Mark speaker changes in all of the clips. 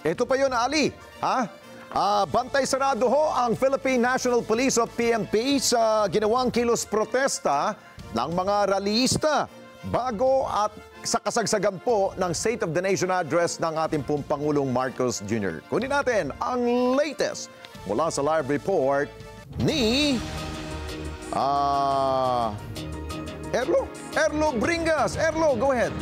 Speaker 1: Ito pa yun, Ali. Bantay sarado ho ang Philippine National Police o PNP sa ginawang kilos protesta ng mga rallyista bago at sa kasagsagan po ng State of the Nation address ng ating pong Pangulong Marcos Jr. Kunin natin ang latest mula sa live report ni Erlo Bringas. Erlo, go ahead.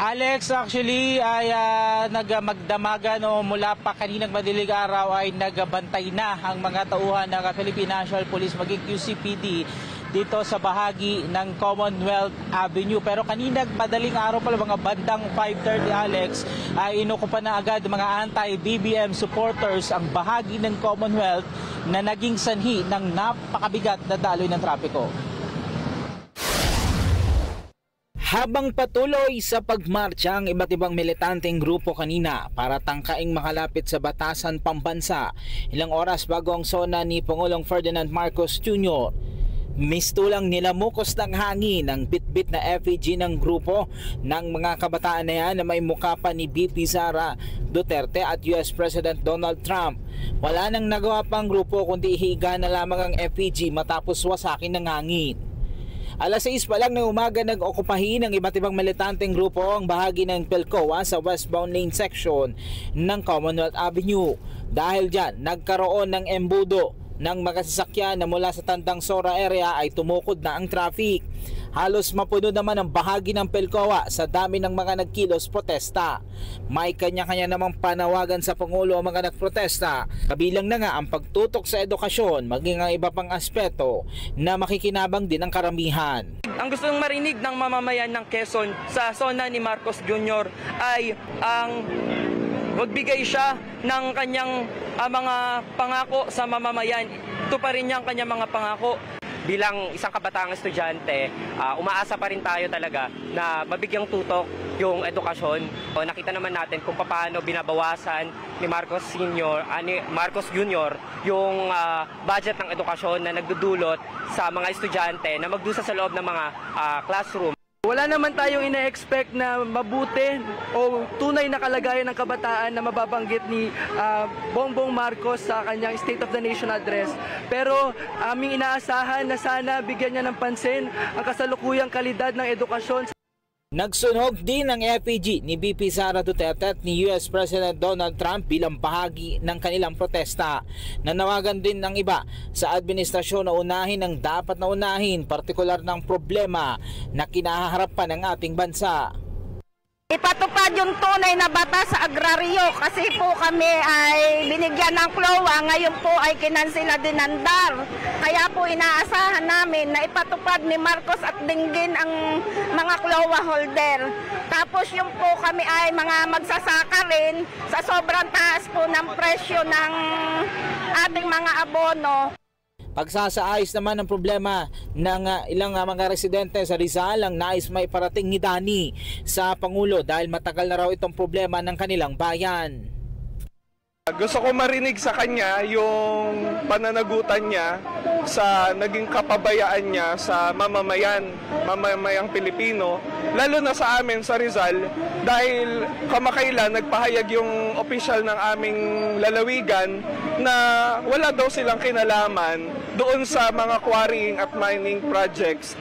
Speaker 2: Alex, actually ay nagmagdamagan mula pa kaninang madilig araw ay nagbantay na ang mga tauhan ng Philippine National Police maging QCPD dito sa bahagi ng Commonwealth Avenue. Pero kaninang madaling araw pala mga bandang 5:30 Alex ay inukupa na agad mga anti-BBM supporters ang bahagi ng Commonwealth na naging sanhi ng napakabigat na daloy ng trapiko. Habang patuloy sa pagmarcha ang iba't ibang militanteng grupo kanina para tangkaing makalapit sa batasan pambansa, ilang oras bago ang sona ni Pangulong Ferdinand Marcos Jr., mistulang nilamukos ng hangin ang bitbit na effigy ng grupo ng mga kabataan na yan na may mukha pa ni VP Sara Duterte at US President Donald Trump. Wala nang nagawa pang grupo kundi higa na lamang ang effigy matapos wasakin ng hangin. Alas 6 pa lang ng umaga nag-okupahin ng iba't ibang militanteng grupo ang bahagi ng Pilcoa sa westbound lane section ng Commonwealth Avenue. Dahil dyan, nagkaroon ng embudo ng mga sasakyan na mula sa Tandang Sora area ay tumukod na ang traffic. Halos mapuno naman ang bahagi ng Pilcoa sa dami ng mga nagkilos protesta. May kanya-kanya namang panawagan sa Pangulo ang mga nagprotesta. Kabilang na nga ang pagtutok sa edukasyon maging ang iba pang aspeto na makikinabang din ang karamihan.
Speaker 3: Ang gusto nang marinig ng mamamayan ng Quezon sa sona ni Marcos Jr. ay ang magbigay siya ng kanyang mga pangako sa mamamayan. Ito pa rin niya ang kanyang mga pangako. Bilang isang kabataang estudyante, umaasa pa rin tayo talaga na mabigyang tutok yung edukasyon. Nakita naman natin kung paano binabawasan ni Marcos Jr. yung budget ng edukasyon na nagdudulot sa mga estudyante na magdusa sa loob ng mga classroom.
Speaker 4: Wala naman tayong ina-expect na mabuti o tunay na kalagayan ng kabataan na mababanggit ni Bongbong Marcos sa kanyang State of the Nation address. Pero aming inaasahan na sana bigyan niya ng pansin ang kasalukuyang kalidad ng edukasyon.
Speaker 2: Nagsunog din ang effigy ni VP Sara Duterte at ni US President Donald Trump bilang bahagi ng kanilang protesta. Nanawagan din ng iba sa administrasyon na unahin ang dapat na unahin, partikular ng problema na kinaharap pa ng ating bansa.
Speaker 5: Ipatupad yung tunay na batas sa agraryo kasi po kami ay binigyan ng CLOA, ngayon po ay kinansela din ng DAR. Kaya po inaasahan namin na ipatupad ni Marcos at dinggin ang mga CLOA holder. Tapos yung po kami ay mga magsasaka rin sa sobrang taas po ng presyo ng ating mga abono.
Speaker 2: Pagsasaayos naman ng problema ng ilang mga residente sa Rizal ang nais may parating ni Dani sa Pangulo dahil matagal na raw itong problema ng kanilang bayan.
Speaker 6: Gusto ko marinig sa kanya yung pananagutan niya sa naging kapabayaan niya sa mamamayang Pilipino, lalo na sa amin sa Rizal, dahil kamakailan nagpahayag yung opisyal ng aming lalawigan na wala daw silang kinalaman doon sa mga quarrying at mining projects.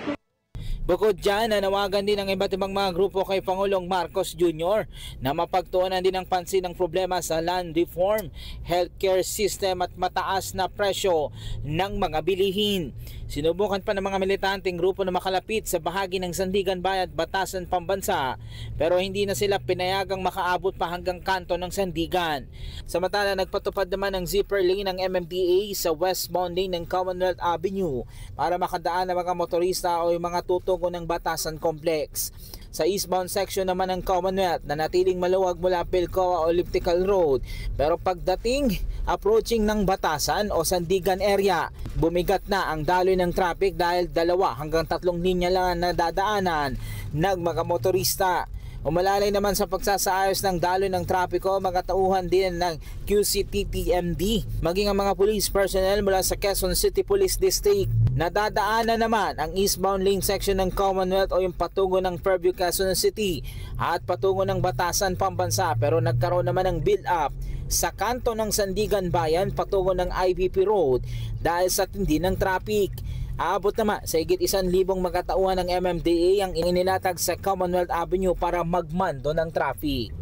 Speaker 2: Bukod dyan, nanawagan din ang iba't ibang mga grupo kay Pangulong Marcos Jr. na mapagtuunan din ang pansin ng problema sa land reform, healthcare system at mataas na presyo ng mga bilihin. Sinubukan pa ng mga militanteng grupo na makalapit sa bahagi ng Sandigan Bayad, Batasan, Pambansa pero hindi na sila pinayagang makaabot pa hanggang kanto ng Sandigan. Samantala, nagpatupad naman ng zipper lane ng MMDA sa westbound lane ng Commonwealth Avenue para makadaan ng mga motorista o yung mga tutungo ng Batasan Complex. Sa eastbound section naman ng Commonwealth na natiling maluwag mula Pilcoa o Elliptical Road pero pagdating approaching ng Batasan o Sandigan area, bumigat na ang daloy ng traffic dahil 2 hanggang 3 linya lang na dadaanan ng mga motorista. Umalalay naman sa pagsasaayos ng daloy ng trapiko mga tauhan din ng QCPPMD maging ang mga police personnel mula sa Quezon City Police District. Nadadaanan naman ang eastbound lane section ng Commonwealth o yung patungo ng Fairview, Quezon City at patungo ng Batasan, Pambansa, pero nagkaroon naman ng build up sa kanto ng Sandigan Bayan patungo ng IBP Road dahil sa tindi ng traffic. Aabot naman sa higit 1,000 mga tauhan ng MMDA ang inilatag sa Commonwealth Avenue para magmando ng traffic.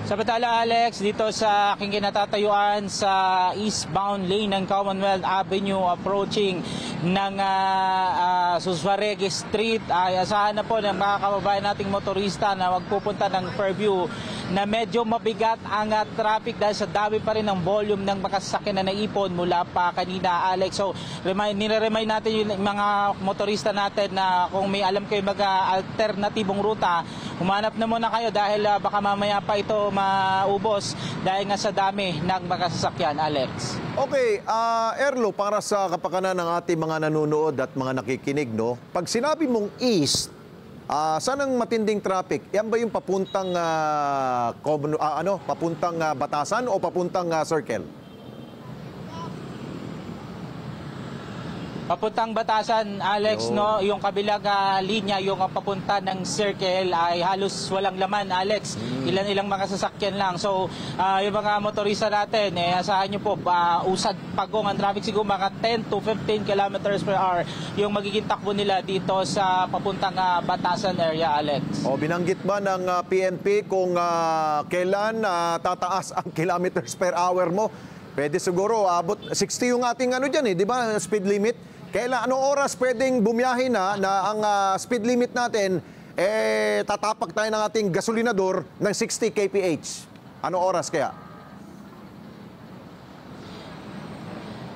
Speaker 2: Samantala Alex, dito sa aking kinatatayuan sa eastbound lane ng Commonwealth Avenue approaching ng Suswaregue Street ay asahan na po ng mga kababayan nating motorista na magpupunta ng Fairview na medyo mabigat ang traffic dahil sa dami pa rin ng volume ng makasasakyan na naipon mula pa kanina Alex. So nire-remind natin yung mga motorista natin na kung may alam kayo mag-alternatibong ruta, humanap na muna kayo dahil baka mamaya pa ito maubos dahil nga sa dami ng makasasakyan Alex.
Speaker 1: Okay, Erlo, para sa kapakanan ng ating mga nanonood at mga nakikinig, no? Pag sinabi mong east, saan ang matinding traffic? Yan ba yung papuntang papuntang Batasan o papuntang Circle?
Speaker 2: Papuntang Batasan, Alex, no, yung kabilang linya, yung papunta ng Circle ay halos walang laman, Alex. Ilan-ilang mga sasakyan lang. So, yung mga motorista natin, asahan nyo po, usad pagong ang traffic, siguro mga 10 to 15 kilometers per hour yung magiging takbo nila dito sa papuntang Batasan area, Alex.
Speaker 1: O, binanggit ba ng PNP kung kailan tataas ang kilometers per hour mo? Pwede siguro abot 60 yung ating dyan di ba, speed limit? Kailan, anong oras pwedeng bumiyahin na ang speed limit natin, tatapak tayo ng ating gasolinador ng 60 kph? Anong oras kaya?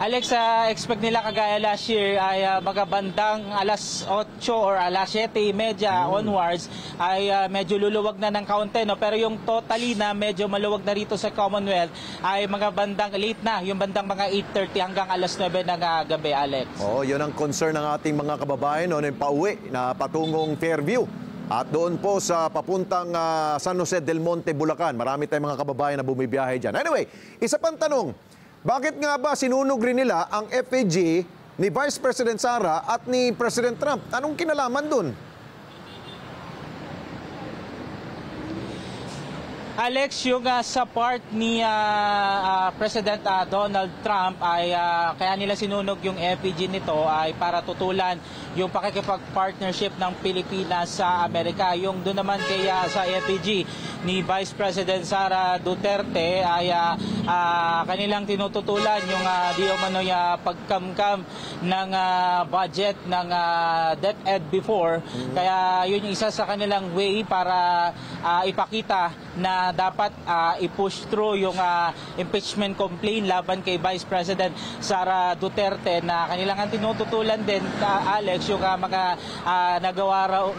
Speaker 2: Alex, expect nila kagaya last year ay magabandang alas 8 or alas 7:30 onwards ay medyo luluwag na ng kaunti, no? Pero yung totally na medyo maluwag na rito sa Commonwealth ay mga bandang late na, yung bandang mga 8:30 hanggang alas 9 ng gabi, Alex. Oh,
Speaker 1: yun ang concern ng ating mga kababayan, no, na pauwi na patungong Fairview. At doon po sa papuntang San Jose del Monte, Bulacan. Marami tayong mga kababayan na bumibiyahe dyan. Anyway, isa pang tanong. Bakit nga ba sinunog rin nila ang FAG ni Vice President Sara at ni President Trump? Anong kinalaman dun?
Speaker 2: Alex, yung sa part ni President Donald Trump ay kaya nila sinunog yung FPG nito ay para tutulan yung pakikipag-partnership ng Pilipinas sa Amerika. Yung doon naman kaya sa FPG ni Vice President Sara Duterte ay kanilang tinututulan yung di umano pagkamkam ng budget ng DepEd before. Kaya yun yung isa sa kanilang way para ipakita na dapat i-push through yung impeachment complaint laban kay Vice President Sara Duterte na kanilang tinututulan din, Alex, yung mga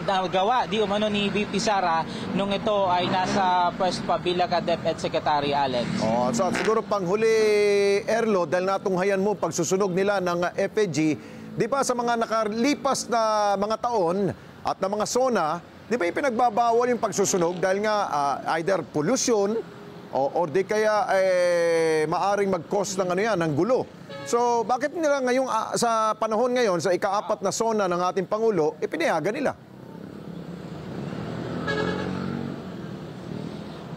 Speaker 2: nagawa di umano ni VP Sara nung ito ay nasa pwesto pa bilang DepEd Secretary, Alex.
Speaker 1: So siguro panghuli, Erlo, dahil natunghayan mo pagsusunog nila ng FAG, di ba sa mga nakalipas na mga taon at na mga zona, di ba ipinagbabawal yung pagsusunog dahil nga either pollution or di kaya maaring mag-cause ng ng gulo. So bakit nila ngayong sa panahon ngayon sa ika-4 na zona ng ating Pangulo ipinayagan nila?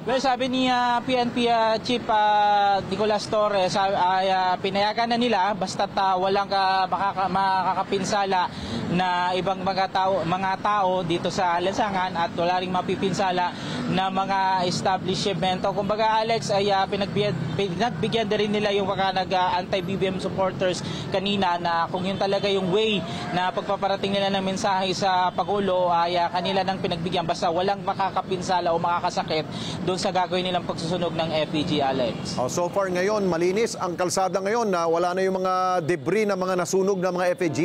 Speaker 2: Well, sabi ni PNP Chief Nicolas Torres ay pinayagan na nila basta't walang makakapinsala na ibang mga tao dito sa lansangan at wala ring mapipinsala na mga establishmento. Kumbaga, Alex, ay pinagbigyan na rin nila yung mga anti-BBM supporters kanina na kung yun talaga yung way na pagpaparating nila ng mensahe sa Pangulo ay kanila nang pinagbigyan basta walang makakapinsala o makakasakit doon sa gagawin nilang pagsusunog ng FPG, Alex.
Speaker 1: So far ngayon, malinis ang kalsada ngayon na wala na yung mga debris na mga nasunog na mga FPG?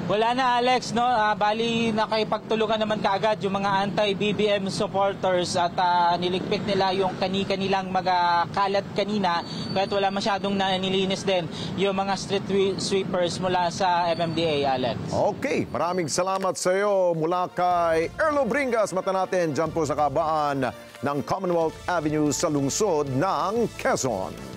Speaker 2: Wala na, Alex, no? Bali nakipagtulungan naman kaagad yung mga anti-BBM supporters at niligpit nila yung kanilang mga kalat kanina kahit wala masyadong nanilinis din yung mga street sweepers mula sa MMDA, Alex.
Speaker 1: Okay, maraming salamat sa iyo mula kay Erlo Bringas. Mata natin dyan po sa kabaan ng Commonwealth Avenue sa lungsod ng Quezon.